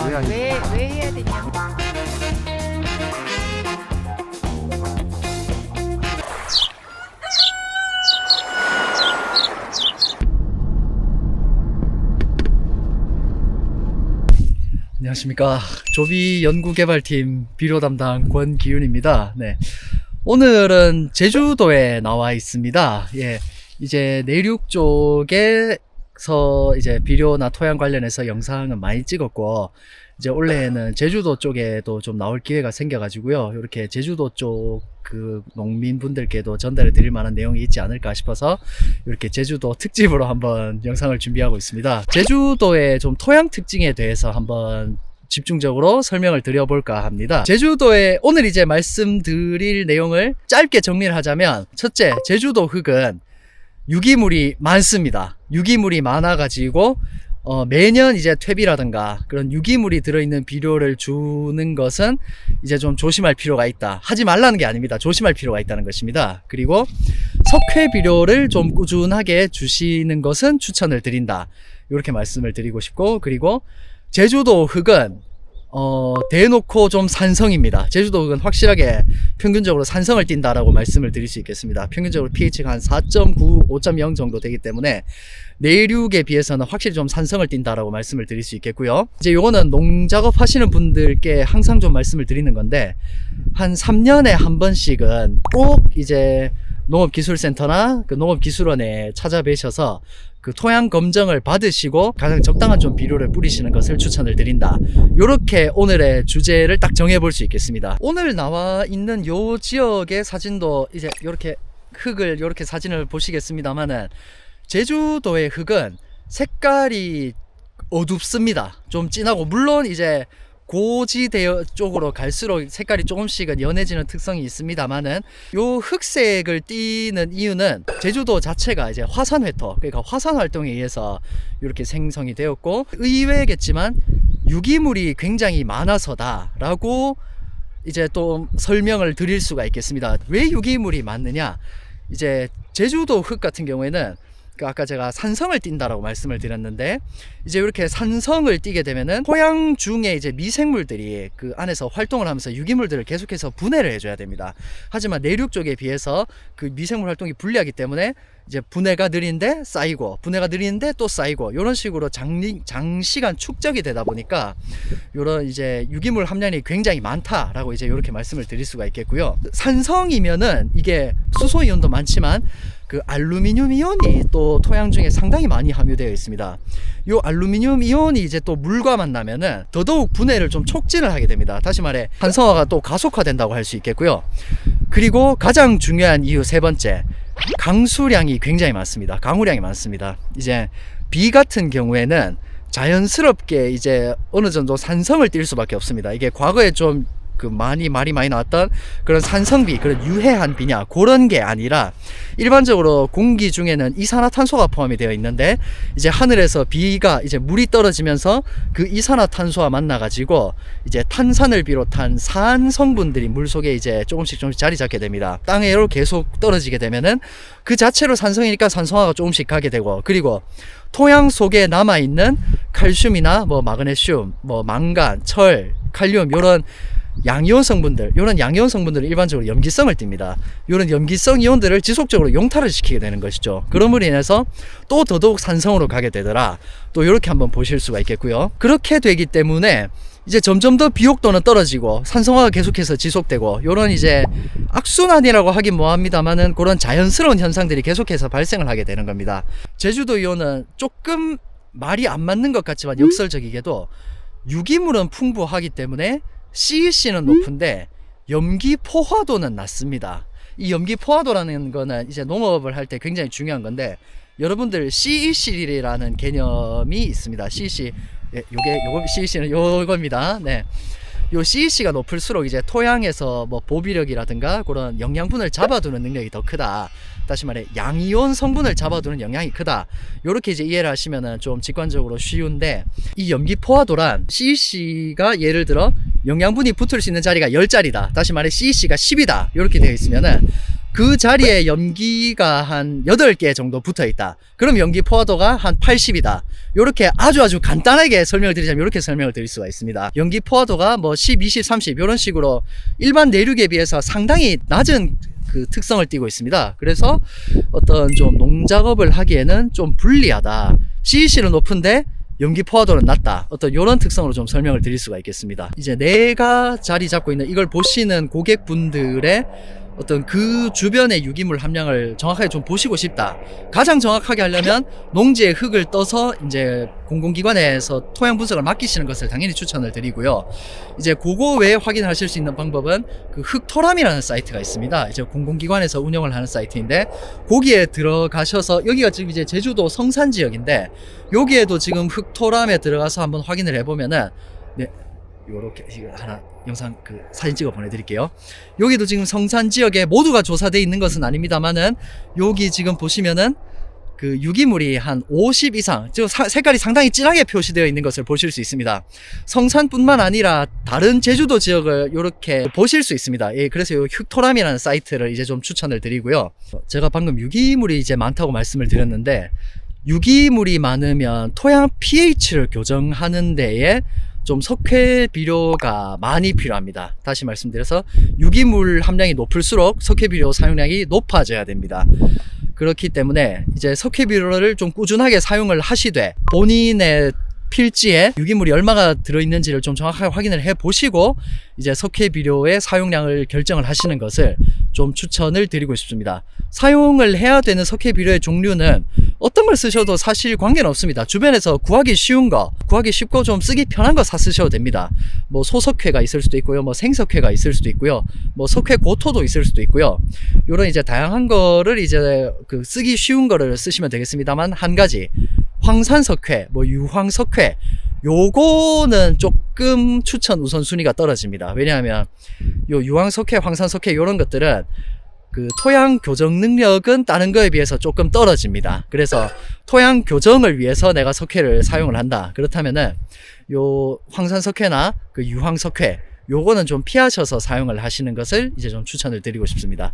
왜 아니- 왜 해야 되냐? 안녕하십니까. 조비 연구개발팀 비료 담당 권기윤입니다. 네. 오늘은 제주도에 나와 있습니다. 예. 이제 내륙 쪽에서 이제 비료나 토양 관련해서 영상은 많이 찍었고, 이제 올해는 제주도 쪽에도 좀 나올 기회가 생겨가지고요. 이렇게 제주도 쪽 그 농민분들께도 전달해 드릴 만한 내용이 있지 않을까 싶어서 이렇게 제주도 특집으로 한번 영상을 준비하고 있습니다. 제주도의 좀 토양 특징에 대해서 한번 집중적으로 설명을 드려볼까 합니다. 제주도에 오늘 이제 말씀드릴 내용을 짧게 정리를 하자면, 첫째, 제주도 흙은 유기물이 많습니다. 유기물이 많아가지고 매년 이제 퇴비라든가 그런 유기물이 들어있는 비료를 주는 것은 이제 좀 조심할 필요가 있다. 하지 말라는 게 아닙니다. 조심할 필요가 있다는 것입니다. 그리고 석회 비료를 좀 꾸준하게 주시는 것은 추천을 드린다. 이렇게 말씀을 드리고 싶고, 그리고 제주도 흙은 대놓고 좀 산성입니다. 제주도 흙은 확실하게 평균적으로 산성을 띈다라고 말씀을 드릴 수 있겠습니다. 평균적으로 pH가 한 4.9, 5.0 정도 되기 때문에 내륙에 비해서는 확실히 좀 산성을 띈다라고 말씀을 드릴 수 있겠고요. 이제 요거는 농작업 하시는 분들께 항상 좀 말씀을 드리는 건데, 한 3년에 한 번씩은 꼭 이제 농업기술센터나 그 농업기술원에 찾아뵈셔서 그 토양 검정을 받으시고 가장 적당한 좀 비료를 뿌리시는 것을 추천을 드린다. 요렇게 오늘의 주제를 딱 정해볼 수 있겠습니다. 오늘 나와 있는 요 지역의 사진도 이제 요렇게 흙을 요렇게 사진을 보시겠습니다만은, 제주도의 흙은 색깔이 어둡습니다. 좀 진하고, 물론 이제 고지대여 쪽으로 갈수록 색깔이 조금씩은 연해지는 특성이 있습니다만은, 요 흑색을 띠는 이유는 제주도 자체가 이제 화산회토, 그러니까 화산 활동에 의해서 이렇게 생성이 되었고, 의외겠지만 유기물이 굉장히 많아서다 라고 이제 또 설명을 드릴 수가 있겠습니다. 왜 유기물이 많느냐, 이제 제주도 흙 같은 경우에는 아까 제가 산성을 띈다라고 말씀을 드렸는데, 이제 이렇게 산성을 띠게 되면은 토양 중에 이제 미생물들이 그 안에서 활동을 하면서 유기물들을 계속해서 분해를 해줘야 됩니다. 하지만 내륙 쪽에 비해서 그 미생물 활동이 불리하기 때문에 이제 분해가 느린데 쌓이고, 분해가 느린데 또 쌓이고, 이런 식으로 장시간 축적이 되다 보니까 이런 이제 유기물 함량이 굉장히 많다라고 이제 이렇게 말씀을 드릴 수가 있겠고요. 산성이면은 이게 수소 이온도 많지만 그 알루미늄 이온이 또 토양 중에 상당히 많이 함유되어 있습니다. 이 알루미늄 이온이 이제 또 물과 만나면은 더더욱 분해를 좀 촉진을 하게 됩니다. 다시 말해 산성화가 또 가속화된다고 할 수 있겠고요. 그리고 가장 중요한 이유 세 번째, 강수량이 굉장히 많습니다. 강우량이 많습니다. 이제 비 같은 경우에는 자연스럽게 이제 어느 정도 산성을 띌 수밖에 없습니다. 이게 과거에 좀 그 말이 많이 나왔던 그런 산성비, 그런 유해한 비냐, 그런 게 아니라 일반적으로 공기 중에는 이산화탄소가 포함이 되어 있는데, 이제 하늘에서 비가 이제 물이 떨어지면서 그 이산화탄소와 만나가지고 이제 탄산을 비롯한 산 성분들이 물 속에 이제 조금씩 자리 잡게 됩니다. 땅에로 계속 떨어지게 되면은 그 자체로 산성이니까 산성화가 조금씩 가게 되고, 그리고 토양 속에 남아있는 칼슘이나 뭐 마그네슘, 뭐 망간, 철, 칼륨, 요런 양이온 성분들, 이런 양이온 성분들은 일반적으로 염기성을 띱니다. 이런 염기성 이온들을 지속적으로 용탈을 시키게 되는 것이죠. 그럼으로 인해서 또 더더욱 산성으로 가게 되더라. 또 이렇게 한번 보실 수가 있겠고요. 그렇게 되기 때문에 이제 점점 더 비옥도는 떨어지고 산성화가 계속해서 지속되고, 이런 이제 악순환이라고 하긴 뭐합니다만은 그런 자연스러운 현상들이 계속해서 발생을 하게 되는 겁니다. 제주도 이온은 조금 말이 안 맞는 것 같지만 역설적이게도 유기물은 풍부하기 때문에 CEC는 높은데 염기 포화도는 낮습니다. 이 염기 포화도라는 거는 이제 농업을 할 때 굉장히 중요한 건데, 여러분들 CEC라는 개념이 있습니다. CEC, 요거 CEC는 요겁니다. 네. 요 CEC가 높을수록 이제 토양에서 뭐 보비력이라든가 그런 영양분을 잡아두는 능력이 더 크다. 다시 말해 양이온 성분을 잡아두는 영향이 크다. 요렇게 이제 이해를 하시면은 좀 직관적으로 쉬운데, 이 염기 포화도란 CEC가 예를 들어 영양분이 붙을 수 있는 자리가 10자리다. 다시 말해 CEC가 10이다. 요렇게 되어 있으면은 그 자리에 염기가 한 8개 정도 붙어 있다. 그럼 염기 포화도가 한 80이다. 요렇게 아주 간단하게 설명을 드리자면 이렇게 설명을 드릴 수가 있습니다. 연기 포화도가 뭐 10, 20, 30 이런 식으로 일반 내륙에 비해서 상당히 낮은 그 특성을 띠고 있습니다. 그래서 어떤 좀 농작업을 하기에는 좀 불리하다. CEC는 높은데 연기 포화도는 낮다. 어떤 이런 특성으로 좀 설명을 드릴 수가 있겠습니다. 이제 내가 자리 잡고 있는 이걸 보시는 고객분들의 어떤 그 주변의 유기물 함량을 정확하게 좀 보시고 싶다. 가장 정확하게 하려면 농지의 흙을 떠서 이제 공공기관에서 토양 분석을 맡기시는 것을 당연히 추천을 드리고요. 이제 그거 외에 확인하실 수 있는 방법은 그 흙토람이라는 사이트가 있습니다. 이제 공공기관에서 운영을 하는 사이트인데 거기에 들어가셔서 여기가 지금 이제 제주도 성산 지역인데 여기에도 지금 흙토람에 들어가서 한번 확인을 해보면은 네. 요렇게 하나 영상 그 사진 찍어 보내드릴게요. 여기도 지금 성산 지역에 모두가 조사되어 있는 것은 아닙니다만은 여기 지금 보시면은 그 유기물이 한 50 이상, 지금 색깔이 상당히 진하게 표시되어 있는 것을 보실 수 있습니다. 성산뿐만 아니라 다른 제주도 지역을 이렇게 보실 수 있습니다. 예, 그래서 요 흙토람이라는 사이트를 이제 좀 추천을 드리고요. 제가 방금 유기물이 이제 많다고 말씀을 드렸는데 유기물이 많으면 토양 pH를 교정하는 데에 좀 석회 비료가 많이 필요합니다. 다시 말씀드려서 유기물 함량이 높을수록 석회 비료 사용량이 높아져야 됩니다. 그렇기 때문에 이제 석회 비료를 좀 꾸준하게 사용을 하시되 본인의 필지에 유기물이 얼마가 들어있는지를 좀 정확하게 확인을 해 보시고 이제 석회 비료의 사용량을 결정을 하시는 것을 좀 추천을 드리고 싶습니다. 사용을 해야 되는 석회 비료의 종류는 어떤 걸 쓰셔도 사실 관계는 없습니다. 주변에서 구하기 쉬운 거, 구하기 쉽고 좀 쓰기 편한 거 사 쓰셔도 됩니다. 뭐 소석회가 있을 수도 있고요, 뭐 생석회가 있을 수도 있고요, 뭐 석회 고토도 있을 수도 있고요. 요런 이제 다양한 거를 이제 그 쓰기 쉬운 거를 쓰시면 되겠습니다만 한 가지 황산석회, 뭐 유황석회 요거는 조금 추천 우선순위가 떨어집니다. 왜냐하면 요 유황석회, 황산석회 요런 것들은 그 토양 교정 능력은 다른 거에 비해서 조금 떨어집니다. 그래서 토양 교정을 위해서 내가 석회를 사용을 한다. 그렇다면은 요 황산석회나 그 유황석회 요거는 좀 피하셔서 사용을 하시는 것을 이제 좀 추천을 드리고 싶습니다.